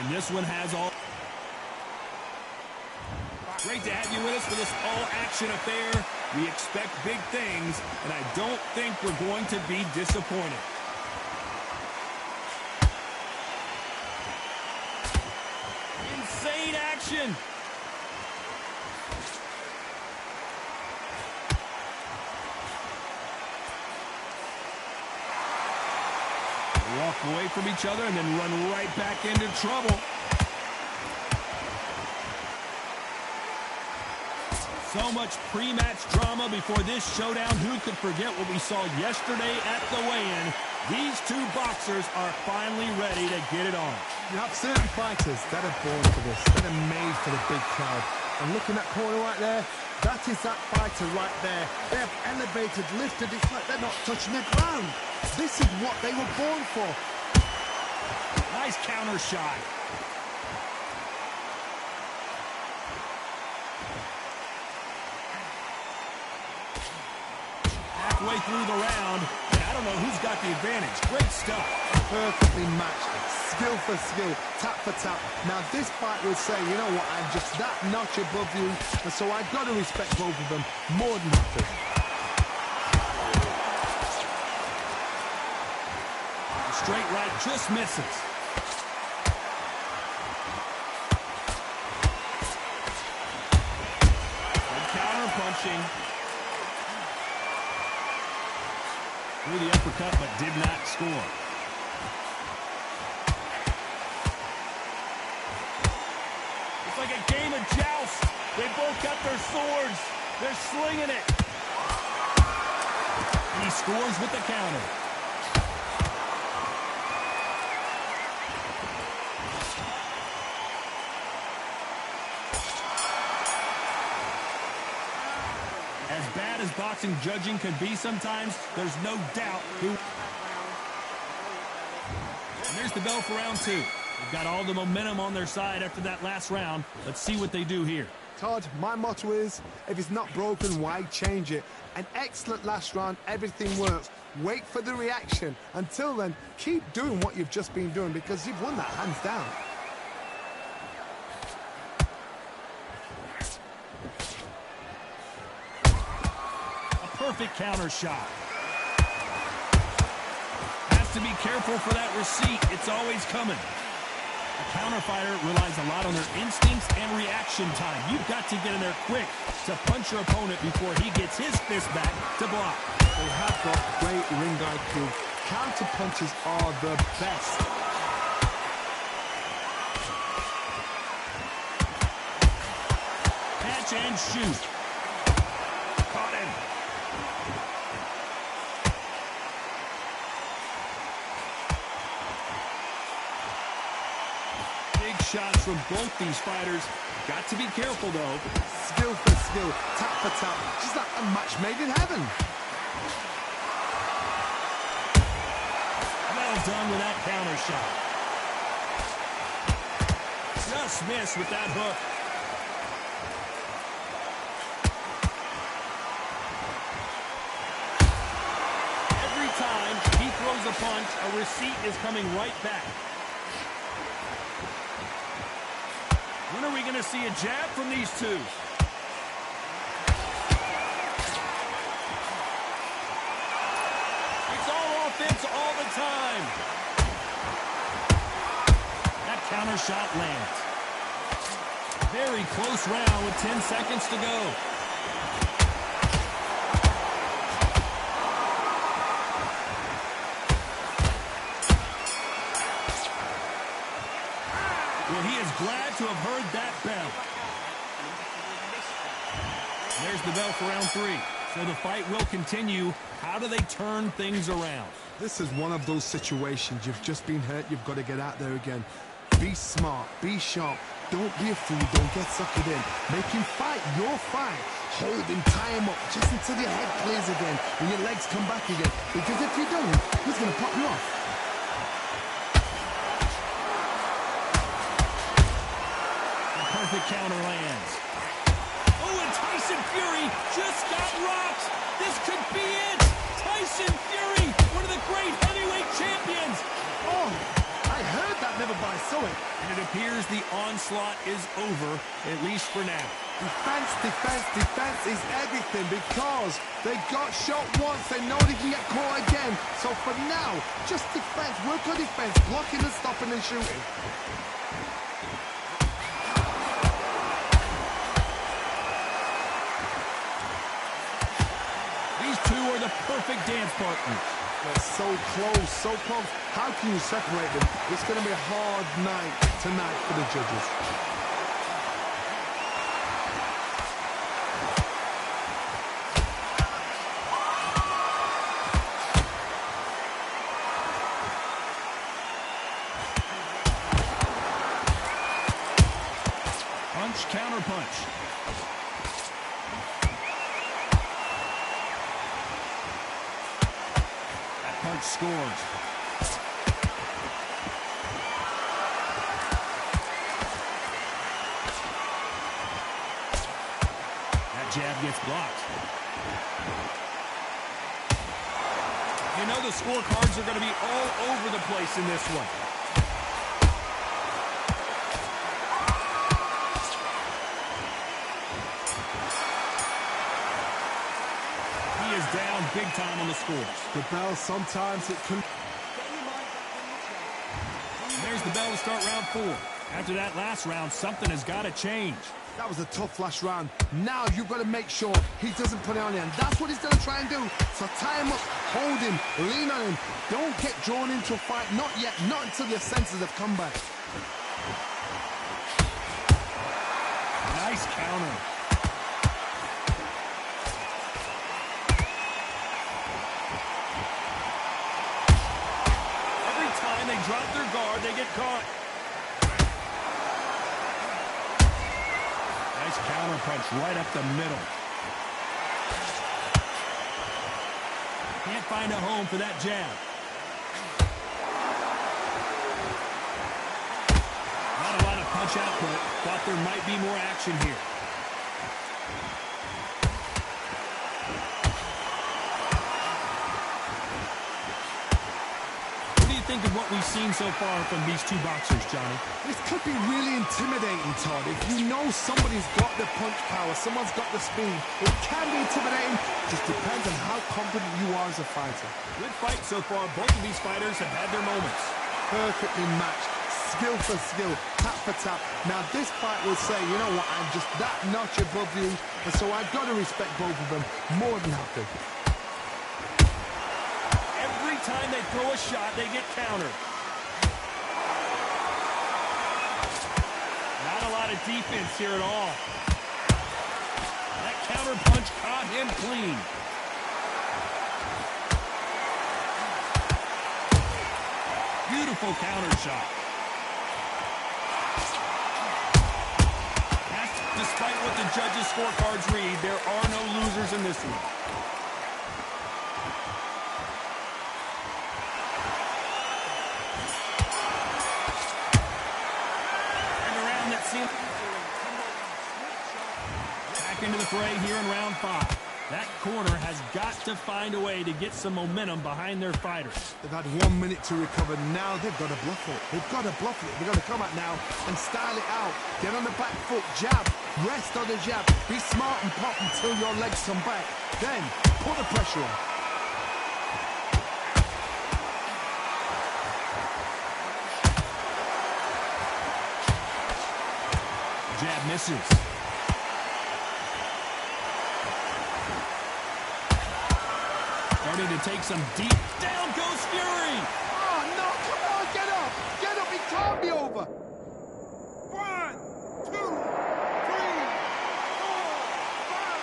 And this one has all. Great to have you with us for this all-action affair. We expect big things, and I don't think we're going to be disappointed. Insane action. Walk away from each other and then run right back into trouble. So much pre-match drama before this showdown. Who could forget what we saw yesterday at the weigh-in? These two boxers are finally ready to get it on. You have certain fighters that are born for this, that are made for the big crowd. And look at that corner right there. That is that fighter right there. They have elevated, lifted. It's like they're not touching the ground. This is what they were born for. Nice counter shot. Halfway through the round, and I don't know who's got the advantage. Great stuff. Perfectly matched. Skill for skill, tap for tap. Now this fight will say, you know what, I'm just that notch above you, and so I've got to respect both of them more than that. Straight right just misses. Good counter punching. Threw the uppercut but did not score. It's like a game of joust. They both got their swords. They're slinging it. He scores with the counter. As bad as boxing judging can be sometimes, there's no doubt who... And there's the bell for round two. They've got all the momentum on their side after that last round. Let's see what they do here. Todd, my motto is, if it's not broken, why change it? An excellent last round, everything works. Wait for the reaction. Until then, keep doing what you've just been doing because you've won that hands down. Perfect counter shot. Has to be careful for that receipt. It's always coming. A counter fighter relies a lot on their instincts and reaction time. You've got to get in there quick to punch your opponent before he gets his fist back to block. They have got great ring IQ. Counter punches are the best. Catch and shoot. Caught him. Shots from both these fighters. Got to be careful, though. Skill for skill, tap for tap. Just like a match made in heaven. Well done with that counter shot. Just missed with that hook. Every time he throws a punch, a receipt is coming right back. When are we going to see a jab from these two? It's all offense all the time. That counter shot lands. Very close round with 10 seconds to go. Well, he is glad to have heard that bell. There's the bell for round three. So the fight will continue. How do they turn things around? This is one of those situations. You've just been hurt. You've got to get out there again. Be smart. Be sharp. Don't be a fool. Don't get suckered in. Make him fight your fight. Hold him, tie him up, just until your head clears again and your legs come back again. Because if you don't, he's going to pop you off. Perfect counter lands. Oh, and Tyson Fury just got rocked. This could be it. Tyson Fury, one of the great heavyweight champions. Oh, I heard that never buy sewing. And it appears the onslaught is over, at least for now. Defense, defense, defense is everything because they got shot once. They know they can get caught again. So for now, just defense. Work on defense. Blocking and stopping and shooting. These two are the perfect dance partners. They're so close, so close. How can you separate them? It's going to be a hard night tonight for the judges. Punch, counter punch. That punch scores. That jab gets blocked. You know the scorecards are going to be all over the place in this one. Down big time on the scores. The bell, sometimes it can... There's the bell to start round 4. After that last round, something has got to change. That was a tough last round. Now you've got to make sure he doesn't put it on you. And that's what he's going to try and do. So tie him up, hold him, lean on him. Don't get drawn into a fight. Not yet. Not until your senses have come back. Nice counter. They drop their guard, they get caught. Nice counter punch right up the middle. Can't find a home for that jab. Not a lot of punch output. Thought there might be more action here. Think of what we've seen so far from these two boxers, Johnny. This could be really intimidating, Todd. If you know somebody's got the punch power, someone's got the speed, it can be intimidating. Just depends on how confident you are as a fighter. Good fight so far. Both of these fighters have had their moments. Perfectly matched, skill for skill, tap for tap. Now this fight will say, you know what, I'm just that notch above you, and so I've got to respect both of them more than happy. Time they throw a shot, they get countered. Not a lot of defense here at all. That counter punch caught him clean. Beautiful counter shot. That's despite what the judges' scorecards read, there are no losers in this one. Back into the fray here in round 5. That corner has got to find a way to get some momentum behind their fighters. They've had 1 minute to recover. Now they've got to bluff it. They've got to bluff it. They've got to come out now and style it out. Get on the back foot, jab, rest on the jab. Be smart and pop until your legs come back. Then put the pressure on. Jab misses. Starting to take some deep. Down goes Fury! Oh, no, come on, get up! Get up, it can't be over! 1, 2, 3, 4, 5,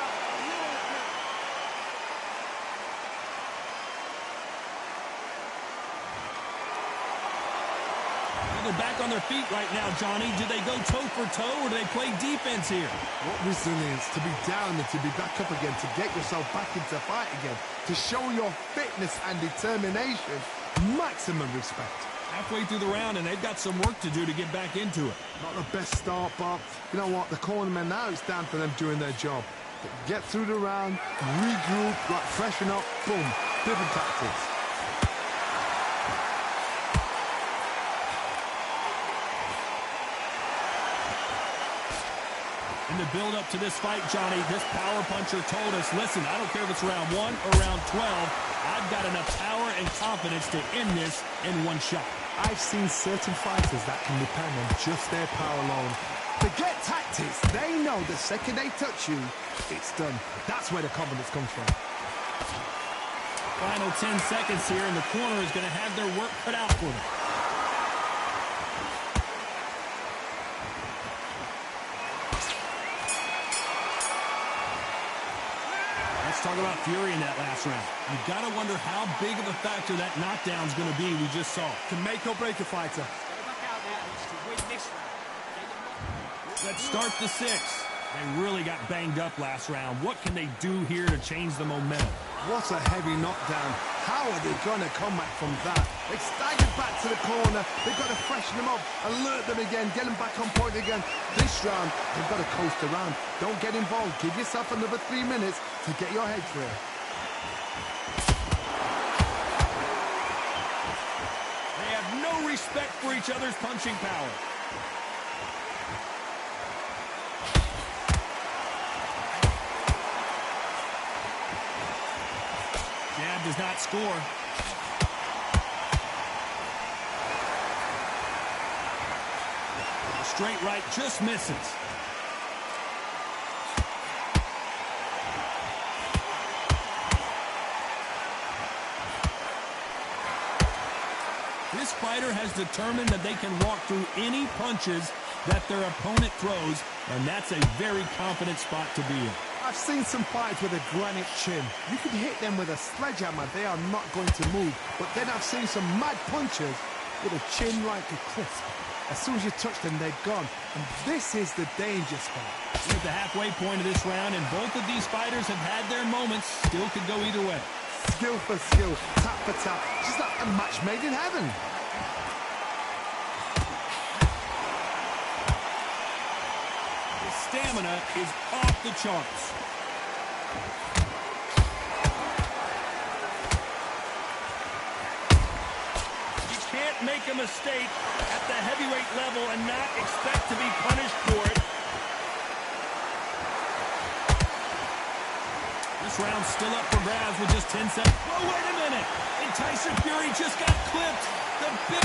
They're back on their feet right now, Johnny. Do they go toe for toe or do they play defense here? What resilience to be down and to be back up again, to get yourself back into fight again, to show your fitness and determination. Maximum respect. Halfway through the round and they've got some work to do to get back into it. Not the best start, but you know what? The cornermen now, it's down for them doing their job. Get through the round, regroup, like freshen up, boom, different tactics. In the build-up to this fight, Johnny, this power puncher told us, listen, I don't care if it's round 1 or round 12, I've got enough power and confidence to end this in one shot. I've seen certain fighters that can depend on just their power alone. Forget tactics. They know the second they touch you, it's done. That's where the confidence comes from. Final 10 seconds here, and the corner is going to have their work cut out for them. Let's talk about fury in that last round. You've got to wonder how big of a factor that knockdown is going to be we just saw. Can make or break a fighter. Let's start the 6th. They really got banged up last round. What can they do here to change the momentum? What a heavy knockdown. How are they going to come back from that? They staggered back to the corner. They've got to freshen them up, alert them again, get them back on point again. This round, they've got to coast around. Don't get involved. Give yourself another 3 minutes to get your head clear. They have no respect for each other's punching power. Jab does not score. The straight right just misses. This fighter has determined that they can walk through any punches that their opponent throws, and that's a very confident spot to be in. I've seen some fighters with a granite chin. You could hit them with a sledgehammer, they are not going to move. But then I've seen some mad punchers with a chin like a cliff. As soon as you touch them, they're gone. And this is the danger spot. We're at the halfway point of this round, and both of these fighters have had their moments. Still could go either way. Skill for skill, tap for tap. Just like a match made in heaven. Stamina is off the charts. You can't make a mistake at the heavyweight level and not expect to be punished for it. This round's still up for grabs with just 10 seconds. Oh, wait a minute. And Tyson Fury just got clipped. The big...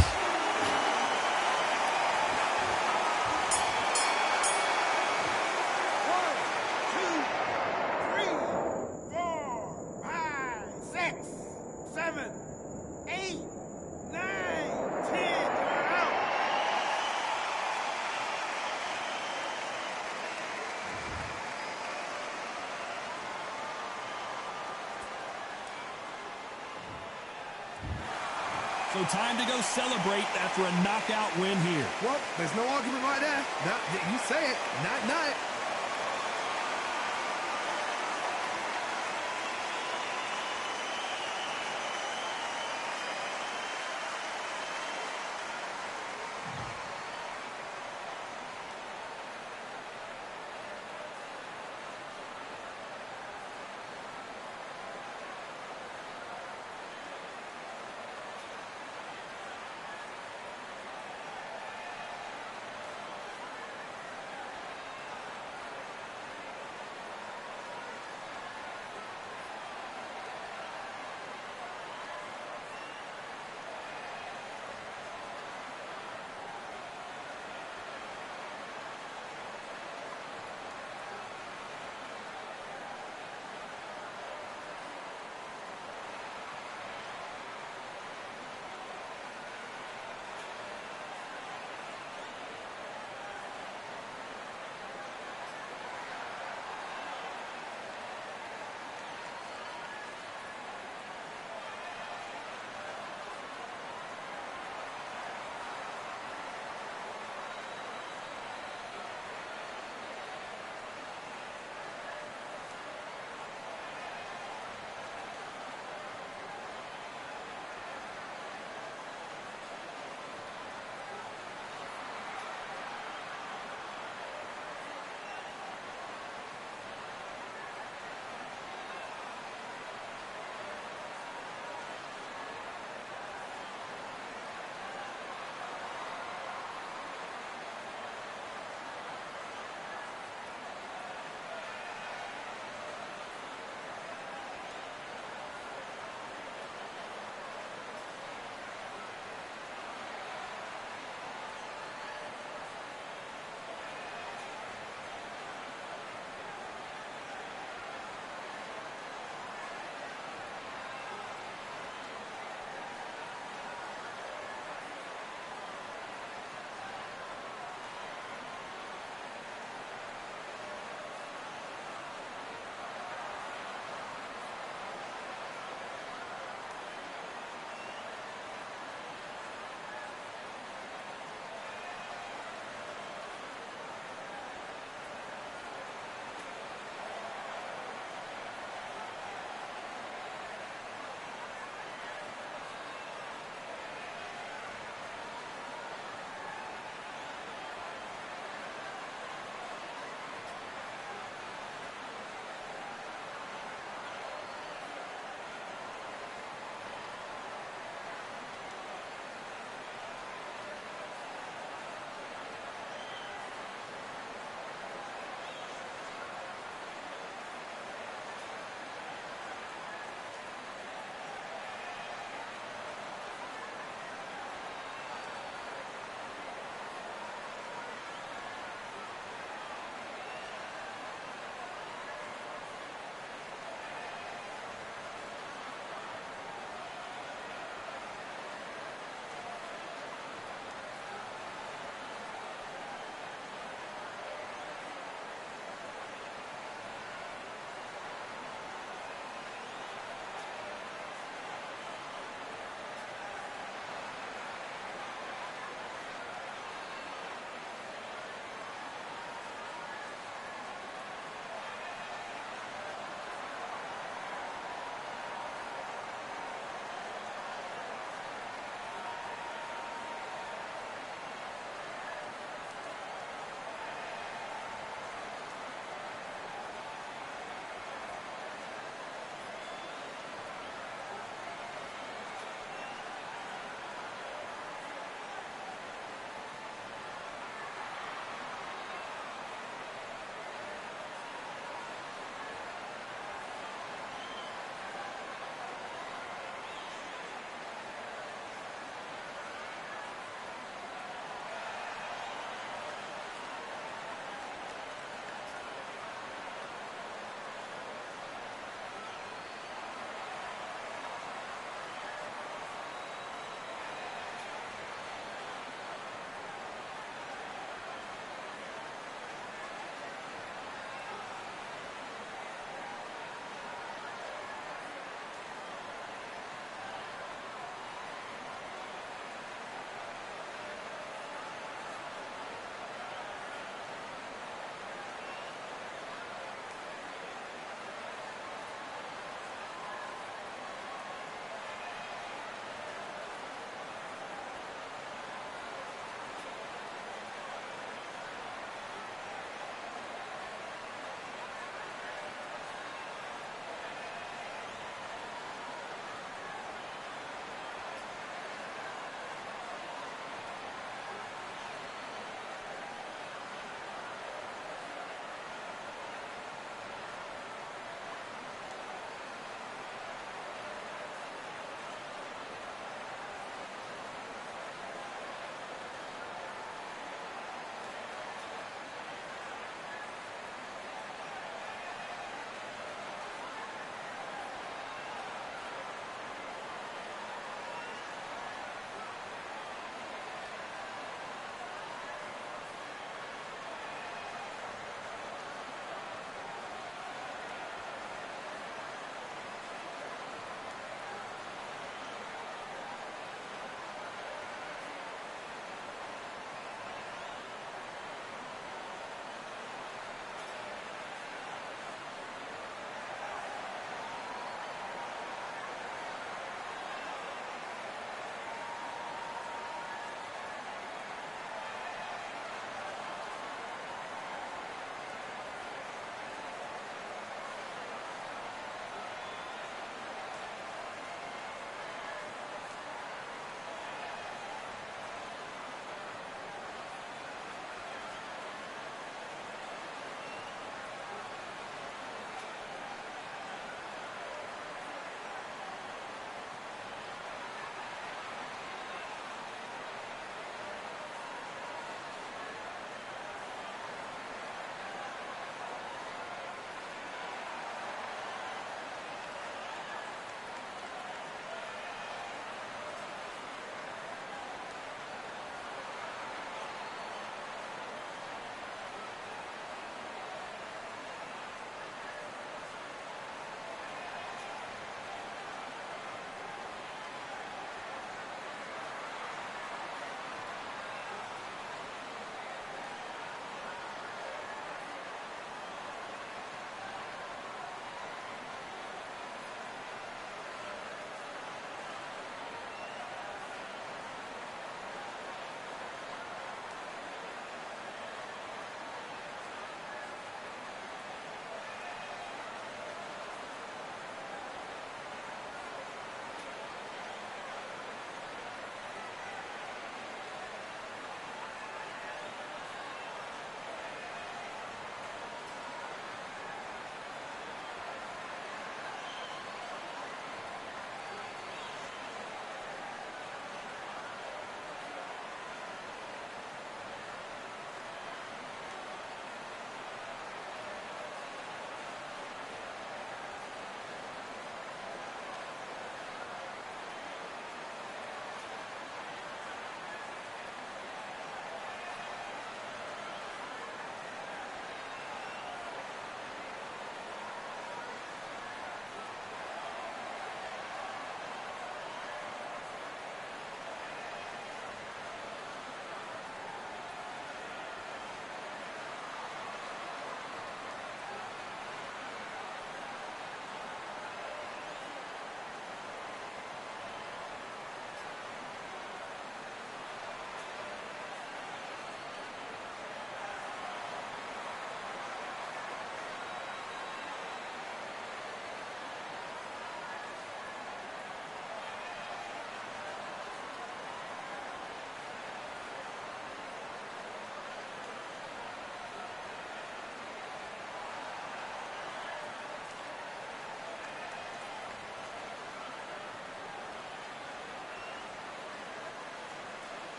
So time to go celebrate after a knockout win here. Well, there's no argument right there. No, you say it. Night-night.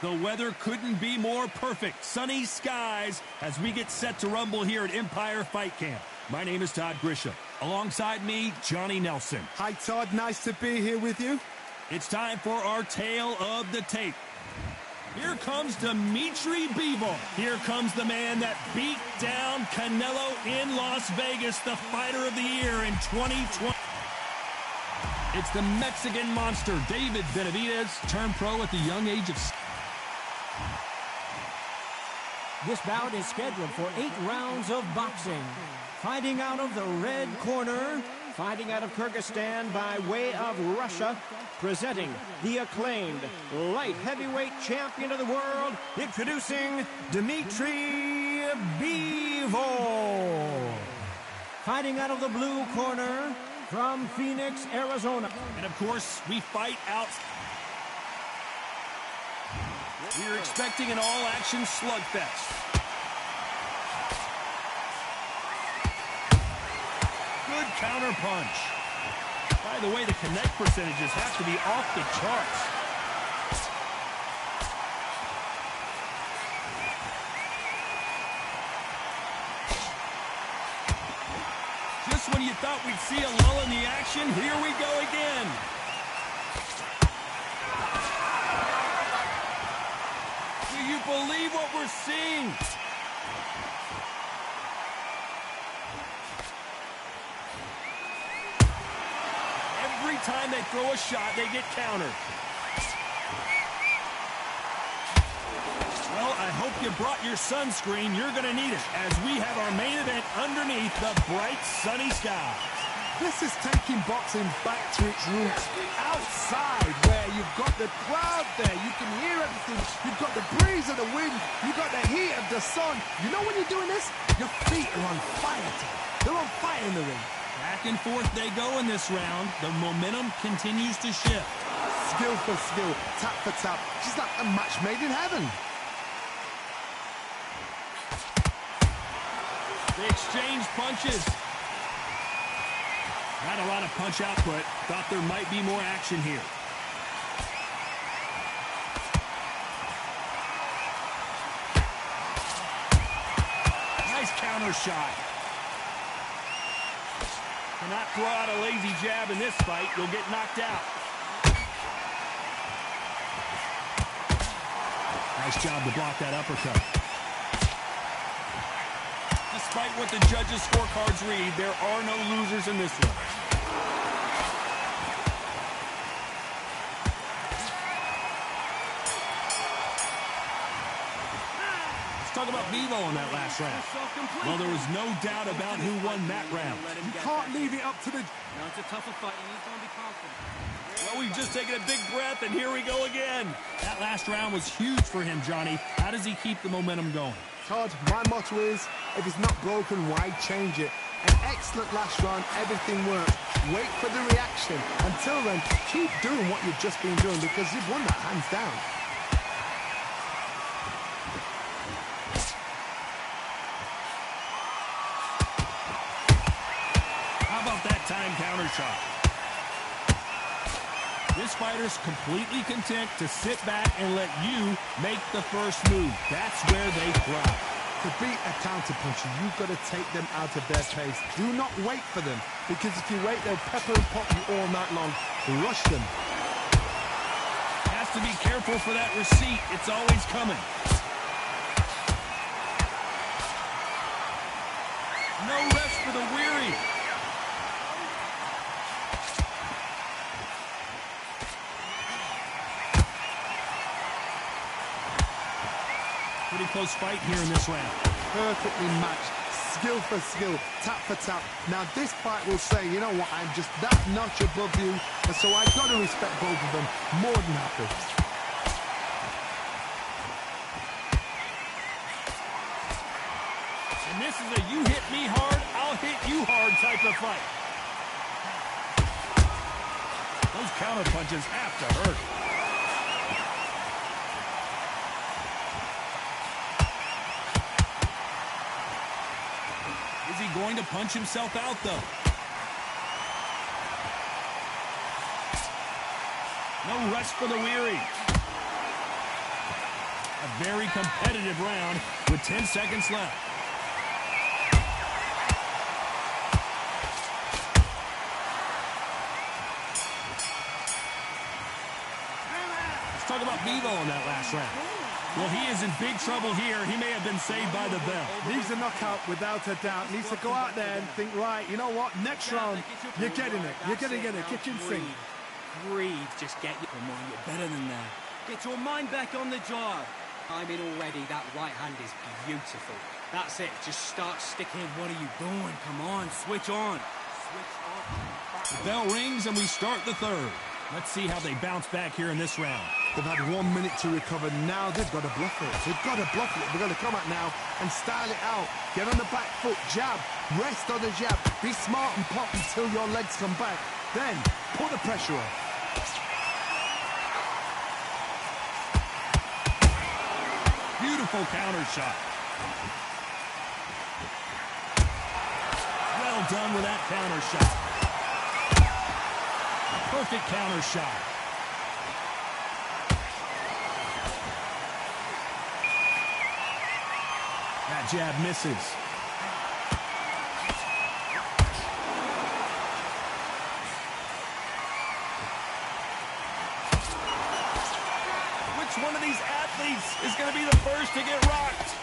The weather couldn't be more perfect. Sunny skies as we get set to rumble here at Empire Fight Camp. My name is Todd Grisham. Alongside me, Johnny Nelson. Hi, Todd. Nice to be here with you. It's time for our tale of the tape. Here comes Dimitri Bivol. Here comes the man that beat down Canelo in Las Vegas, the fighter of the year in 2020. It's the Mexican monster, David Benavidez, turned pro at the young age of... This bout is scheduled for 8 rounds of boxing. Fighting out of the red corner, fighting out of Kyrgyzstan by way of Russia, presenting the acclaimed light heavyweight champion of the world, introducing Dimitri Bivol. Fighting out of the blue corner from Phoenix, Arizona. And of course, we fight out... We're expecting an all-action slugfest. Good counter punch. By the way, the connect percentages have to be off the charts. Just when you thought we'd see a lull in the action, here we go again. Do you believe what we're seeing? Every time they throw a shot, they get countered. Well, I hope you brought your sunscreen. You're going to need it as we have our main event underneath the bright sunny skies. This is taking boxing back to its roots. Outside, where you've got the crowd there, you can hear everything. You've got the breeze of the wind. You've got the heat of the sun. You know when you're doing this? Your feet are on fire. They're on fire in the ring. Back and forth they go in this round. The momentum continues to shift. Skill for skill, tap for tap. She's like a match made in heaven. They exchange punches. Not a lot of punch output. Thought there might be more action here. Nice counter shot. Cannot throw out a lazy jab in this fight. You'll get knocked out. Nice job to block that uppercut. Despite what the judges' scorecards read, there are no losers in this one. Let's talk about Bivol in that last round. Well, there was no doubt about who won that round. You can't leave it up to the... No, it's a tougher fight, and he's going to be confident. Well, we've just taken a big breath, and here we go again. That last round was huge for him, Johnny. How does he keep the momentum going? Todd, my motto is, if it's not broken, why change it? An excellent last round, everything worked. Wait for the reaction. Until then, keep doing what you've just been doing because you've won that hands down. How about that time counter shot? This fighter's completely content to sit back and let you make the first move. That's where they thrive. To beat a counterpuncher, you've got to take them out of their pace. Do not wait for them, because if you wait, they'll pepper and pop you all night long. Rush them. Has to be careful for that receipt. It's always coming. No rest for the weary. Pretty close fight here in this round. Perfectly matched, skill for skill, tap for tap. Now this fight will say, you know what, I'm just that notch above you, and so I've got to respect both of them more than happy. And this is a you hit me hard, I'll hit you hard type of fight. Those counter punches have to hurt. Is he going to punch himself out, though? No rest for the weary. A very competitive round with 10 seconds left. Let's talk about Bevo in that last round. Well, he is in big trouble here. He may have been saved by the bell. Needs a knockout without a doubt. Needs to go out there and think, right, you know what? Next round, you're getting it. You're going to get a kitchen sink. Breathe. Just get your... Come on, you're better than that. Get your mind back on the job. I'm in already. That right hand is beautiful. That's it. Just start sticking. What are you doing? Come on, switch on. Switch on. The bell rings and we start the third. Let's see how they bounce back here in this round. They've had 1 minute to recover. Now they've got to bluff it. They've got to bluff it. They've got to come out now and style it out. Get on the back foot, jab, rest on the jab. Be smart and pop until your legs come back. Then put the pressure on. Beautiful counter shot. Well done with that counter shot. Perfect counter shot. That jab misses. Which one of these athletes is going to be the first to get rocked?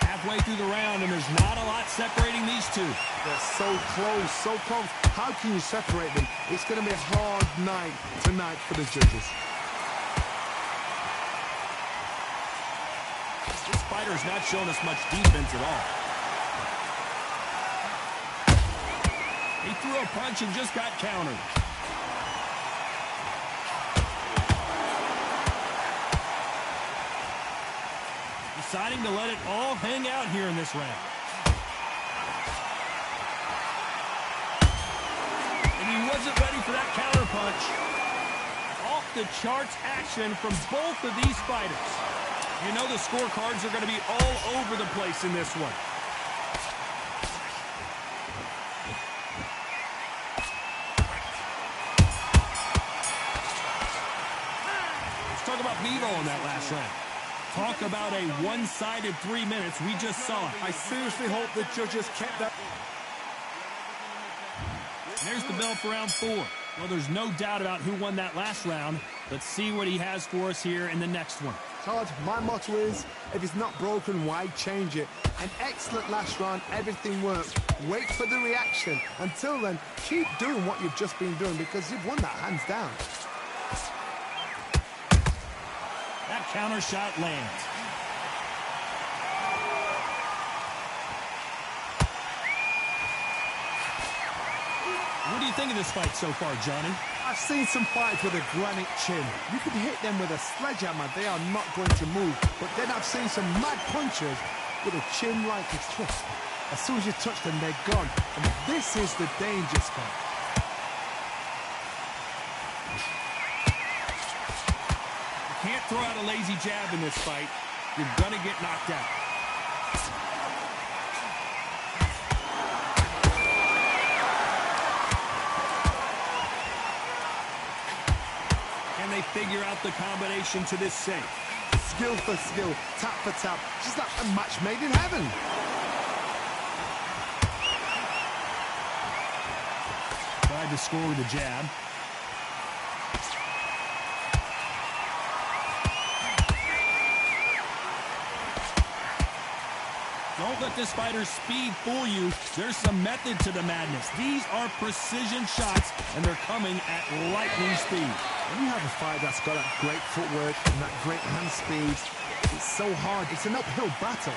Halfway through the round, and there's not a lot separating these two. They're so close, so close. How can you separate them? It's going to be a hard night tonight for the judges. This fighter's not showing us much defense at all. He threw a punch and just got countered. Deciding to let it all hang out here in this round. And he wasn't ready for that counter punch. Off the charts action from both of these fighters. You know the scorecards are going to be all over the place in this one. Let's talk about Bevo in that last round. Talk about a one-sided 3 minutes. We just saw it. I seriously hope the judges kept that. There's the bell for round 4. Well, there's no doubt about who won that last round. Let's see what he has for us here in the next one. Todd, my motto is, if it's not broken, why change it? An excellent last round, everything worked. Wait for the reaction. Until then, keep doing what you've just been doing because you've won that hands down. That counter shot lands. What do you think of this fight so far, Johnny? I've seen some fights with a granite chin. You can hit them with a sledgehammer, they are not going to move. But then I've seen some mad punchers with a chin like a twist. As soon as you touch them, they're gone. And this is the danger spot. You can't throw out a lazy jab in this fight. You're going to get knocked out. Can they figure out the combination to this sink? Skill for skill, tap for tap, just like a match made in heaven. Tried to score with a jab. Don't let this fighter's speed fool you. There's some method to the madness. These are precision shots, and they're coming at lightning speed. When you have a fight that's got that great footwork and that great hand speed, it's so hard. It's an uphill battle.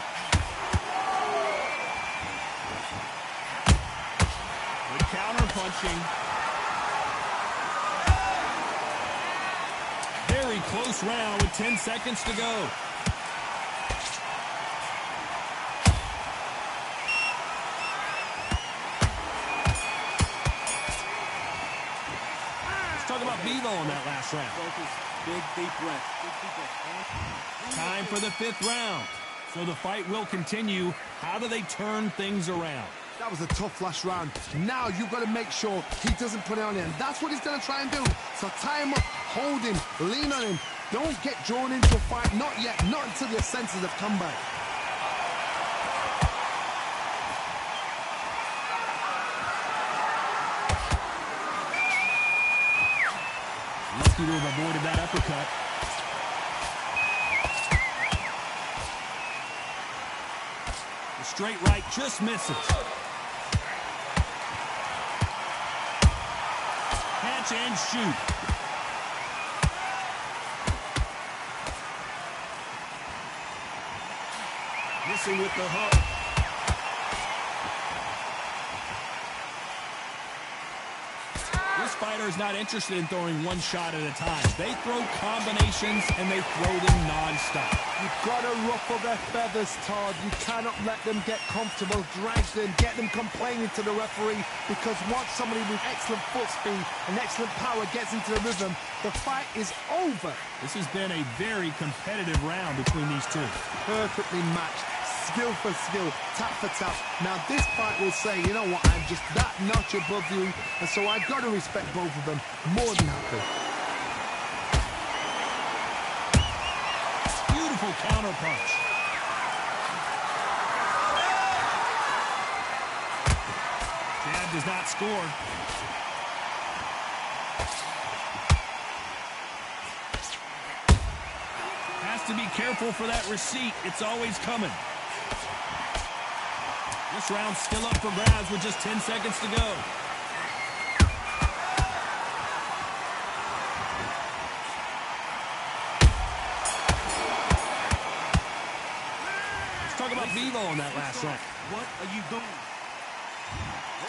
Good counter punching. Very close round with 10 seconds to go. Talk about Bevo in that last round. Focus. Big, deep breath. Big, deep breath. Time for the 5th round. So the fight will continue. How do they turn things around? That was a tough last round. Now you've got to make sure he doesn't put it on him. That's what he's going to try and do. So tie him up, hold him, lean on him. Don't get drawn into a fight. Not yet. Not until your senses have come back. Lucky to have avoided that uppercut. The straight right just misses. Catch and shoot. Missing with the hook. This fighter is not interested in throwing one shot at a time. They throw combinations and they throw them non-stop. You've got to ruffle their feathers, Todd. You cannot let them get comfortable, drag them, get them complaining to the referee, because once somebody with excellent foot speed and excellent power gets into the rhythm, the fight is over. This has been a very competitive round between these two. Perfectly matched. Skill for skill, tap for tap. Now this fight will say, you know what, I'm just that notch above you, and so I've got to respect both of them. More than happy. Beautiful counter punch. Jab does not score. Has to be careful for that receipt. It's always coming. This round's still up for grabs with just 10 seconds to go. Let's talk about Vivo in that last round. What are you doing?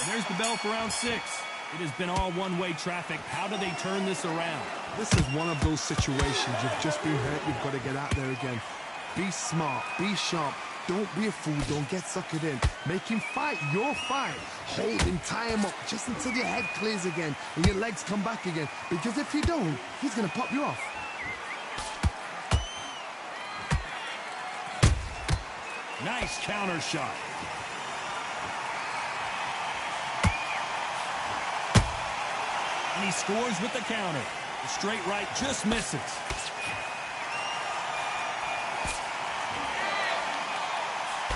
There's the bell for round 6. It has been all one-way traffic. How do they turn this around? This is one of those situations. You've just been hurt. You've got to get out there again. Be smart. Be sharp. Don't be a fool. Don't get suckered in. Make him fight your fight. Hold him, tie him up just until your head clears again and your legs come back again. Because if you don't, he's going to pop you off. Nice counter shot. And he scores with the counter. The straight right just misses.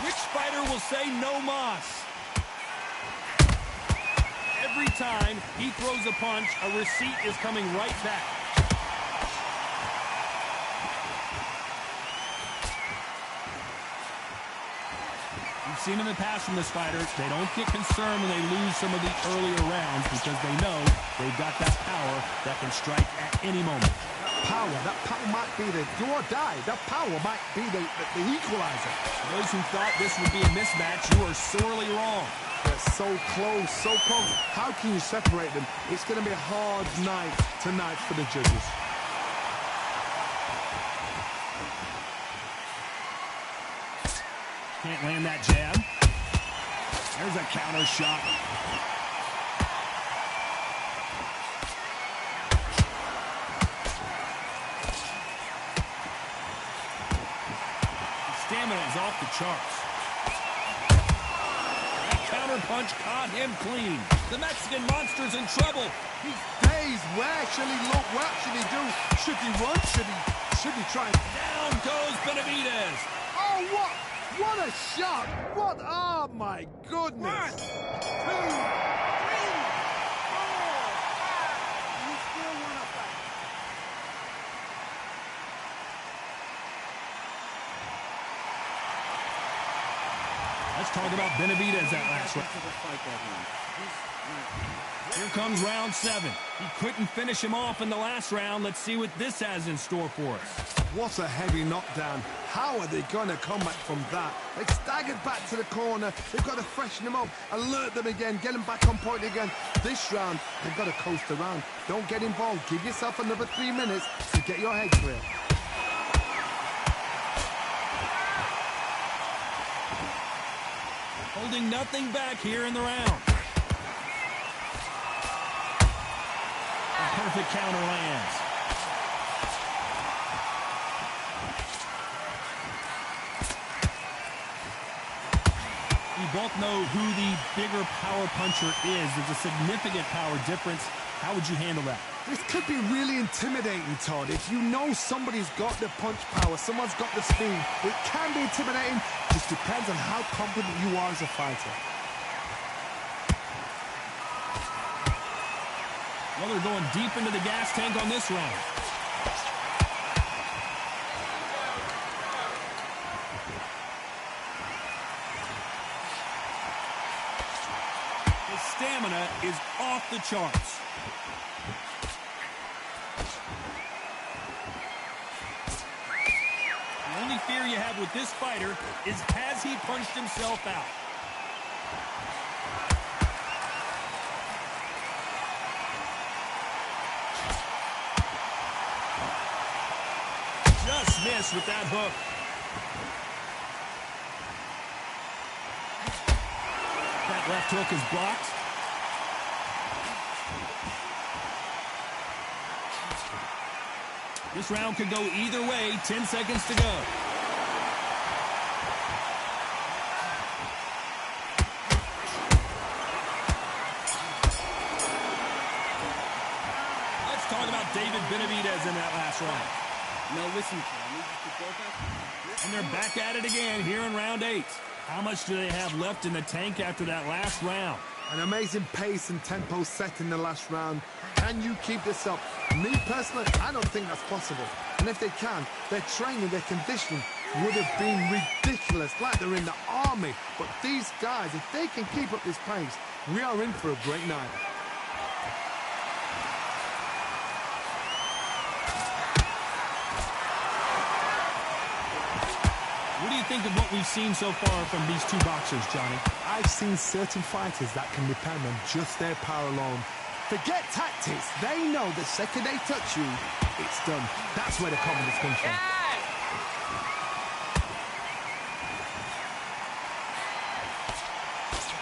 Which fighter will say no mas? Every time he throws a punch, a receipt is coming right back. We've seen in the past from this fighter, they don't get concerned when they lose some of the earlier rounds because they know they've got that power that can strike at any moment. That power might be the do or die. That power might be the equalizer. Those who thought this would be a mismatch, you are sorely wrong. They're so close, so close. How can you separate them? It's going to be a hard night tonight for the judges. Can't land that jab. There's a counter shot. His stamina is off the charts. That counter punch caught him clean. The Mexican monster's in trouble. He's dazed. Where should he look? What should he do? Should he run? Should he try? Down goes Benavidez. Oh, what? What a shot! What? Oh, my goodness! 1, 2, 3, 4, 5. You still want to fight? Let's talk about Benavidez that last round. Here comes round 7. He couldn't finish him off in the last round. Let's see what this has in store for us. What a heavy knockdown. How are they going to come back from that? They staggered back to the corner. They've got to freshen them up, alert them again, get them back on point again. This round, they've got to coast around. Don't get involved. Give yourself another 3 minutes to get your head clear. Holding nothing back here in the round. A perfect counter lands. both know who the bigger power puncher is. There's a significant power difference. How would you handle that? This could be really intimidating, Todd. If you know somebody's got the punch power, someone's got the speed, it can be intimidating. Just depends on how confident you are as a fighter. Well, they're going deep into the gas tank on this round. His stamina is off the charts. The only fear you have with this fighter is, has he punched himself out? Just missed with that hook. That left hook is blocked. This round could go either way. 10 seconds to go. Let's talk about David Benavidez in that last round. Now listen, Tommy, you could go back. And they're back at it again here in round 8. How much do they have left in the tank after that last round? An amazing pace and tempo set in the last round. Can you keep this up? Me personally, I don't think that's possible. And if they can, their training, their conditioning would have been ridiculous, like they're in the army. But these guys, if they can keep up this pace, we are in for a great night. What do you think of what we've seen so far from these two boxers, Johnny? I've seen certain fighters that can depend on just their power alone. Forget tactics. They know the second they touch you, it's done. That's where the confidence comes from.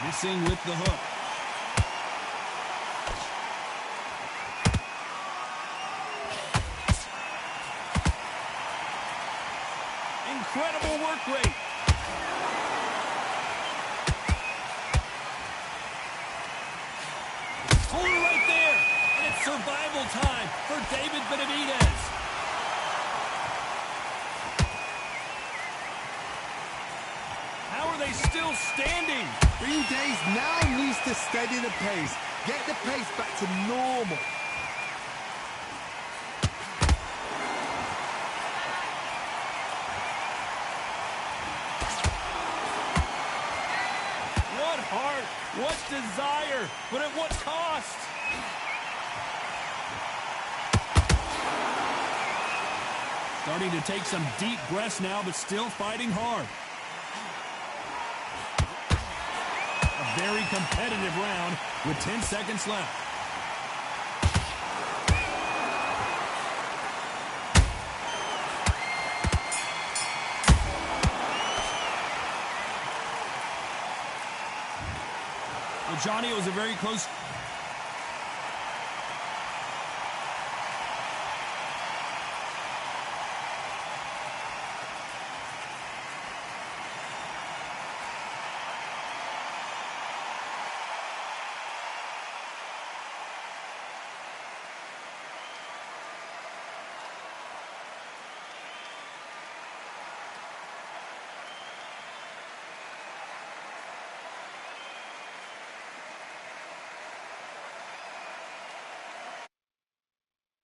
Missing with the hook. Incredible work rate. Hold it right there. And it's survival time for David Benavidez. How are they still standing? 3 days now needs to steady the pace. Get the pace back to normal. What heart, what desire, but at what cost? Starting to take some deep breaths now, but still fighting hard. A very competitive round with 10 seconds left. Well, Johnny, it was a very close